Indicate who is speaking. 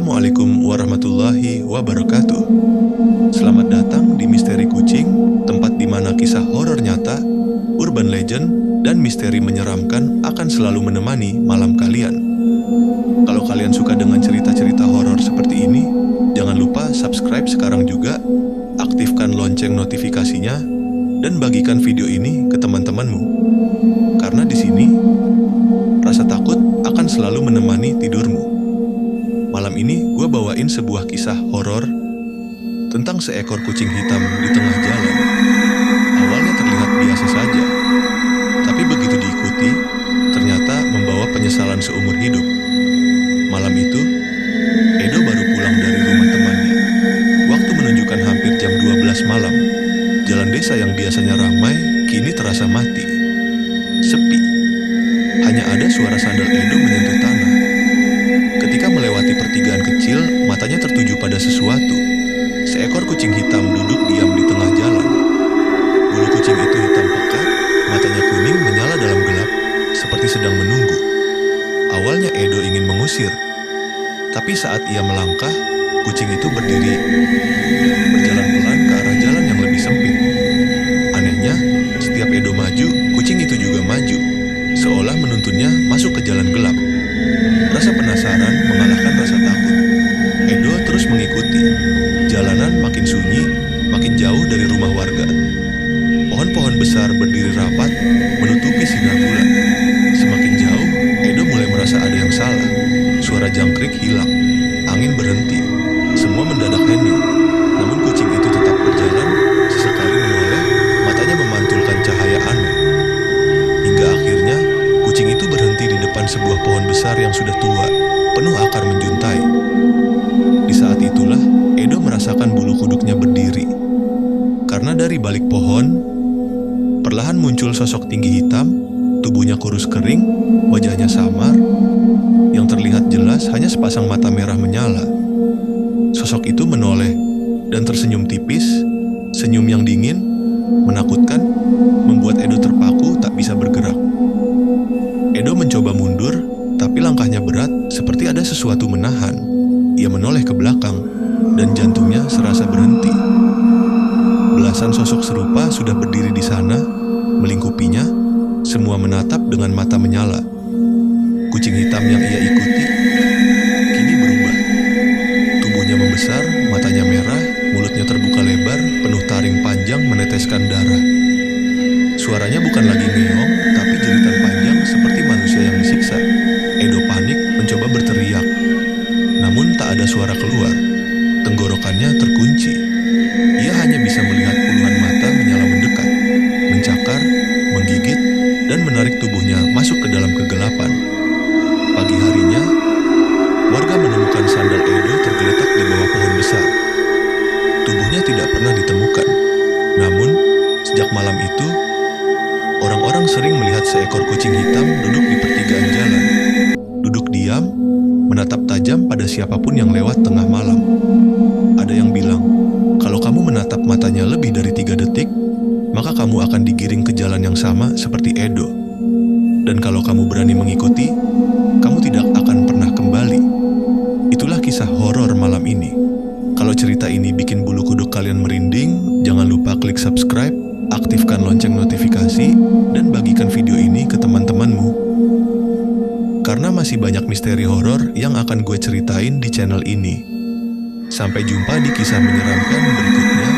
Speaker 1: Assalamualaikum warahmatullahi wabarakatuh. Selamat datang di Misteri Kucing, tempat di mana kisah horor nyata, urban legend, dan misteri menyeramkan akan selalu menemani malam kalian. Kalau kalian suka dengan cerita-cerita horor seperti ini, jangan lupa subscribe sekarang juga, aktifkan lonceng notifikasinya, dan bagikan video ini ke teman-temanmu. Karena di sini, rasa takut akan selalu menemani tidurmu. Malam ini gue bawain sebuah kisah horor tentang seekor kucing hitam di tengah jalan. Awalnya terlihat biasa saja, tapi begitu diikuti, ternyata membawa penyesalan seumur hidup. Malam itu, Edo baru pulang dari rumah temannya. Waktu menunjukkan hampir jam 12 malam. Jalan desa yang biasanya ramai, kini terasa mati. Sepi. Hanya ada suara sandal Edo menyentuh tanah. Ketika melewati pertigaan kecil, matanya tertuju pada sesuatu. Seekor kucing hitam duduk diam di tengah jalan. Bulu kucing itu hitam pekat, matanya kuning menyala dalam gelap, seperti sedang menunggu. Awalnya Edo ingin mengusir, tapi saat ia melangkah, kucing itu berdiri, berjalan pelan ke arah jalan yang lebih sempit. Anehnya, setiap Edo maju, kucing itu juga maju, seolah menuntunnya masuk ke jalan gelap. Rasa penasaran mengalahkan rasa takut. Edo terus mengikuti. Jalanan makin sunyi, makin jauh dari rumah warga. Pohon-pohon besar berdiri rapat, menutupi sinar bulan. Semakin jauh, Edo mulai merasa ada yang salah. Suara jangkrik hilang, angin berhenti. Semua mendadak hening. Namun kucing itu tetap berjalan, sesekali menoleh, matanya memantulkan cahaya aneh. Hingga akhirnya, kucing itu berhenti di depan sebuah pohon besar yang sudah tua, penuh akar menjuntai. Di saat itulah, Edo merasakan bulu kuduknya berdiri. Karena dari balik pohon, perlahan muncul sosok tinggi hitam, tubuhnya kurus kering, wajahnya samar, yang terlihat jelas hanya sepasang mata merah menyala. Sosok itu menoleh dan tersenyum tipis, senyum yang dingin, menakutkan, membuat Edo terpaku tak bisa bergerak. Edo mencoba mundur, tapi langkahnya berat, seperti ada sesuatu menahan. Ia menoleh ke belakang, dan jantungnya serasa berhenti. Belasan sosok serupa sudah berdiri di sana, melingkupinya, semua menatap dengan mata menyala. Kucing hitam yang ia ikuti, kini berubah. Tubuhnya membesar, matanya merah, mulutnya terbuka lebar, penuh taring panjang meneteskan darah. Suaranya bukan lagi ngeong, tapi jeritan panjang seperti manusia yang disiksa. Edo panik mencoba berteriak, namun tak ada suara keluar. Tenggorokannya terkunci. Ia hanya bisa melihat puluhan mata menyala mendekat, mencakar, menggigit, dan menarik tubuhnya masuk ke dalam kegelapan. Pagi harinya, warga menemukan sandal Edo tergeletak di bawah pohon besar. Tubuhnya tidak pernah ditemukan. Namun, sejak malam itu, orang-orang sering melihat seekor kucing hitam duduk di pertigaan jalan. Duduk diam, menatap tajam pada siapapun yang lewat tengah malam. Ada yang bilang, kalau kamu menatap matanya lebih dari 3 detik, maka kamu akan digiring ke jalan yang sama seperti Edo. Dan kalau kamu berani mengikuti, kamu tidak akan pernah kembali. Itulah kisah horor malam ini. Kalau cerita ini bikin bulu kuduk kalian merinding, jangan lupa klik subscribe, aktifkan lonceng notifikasi, dan bagikan video ini ke teman-temanmu. Karena masih banyak misteri horor yang akan gue ceritain di channel ini. Sampai jumpa di kisah menyeramkan berikutnya.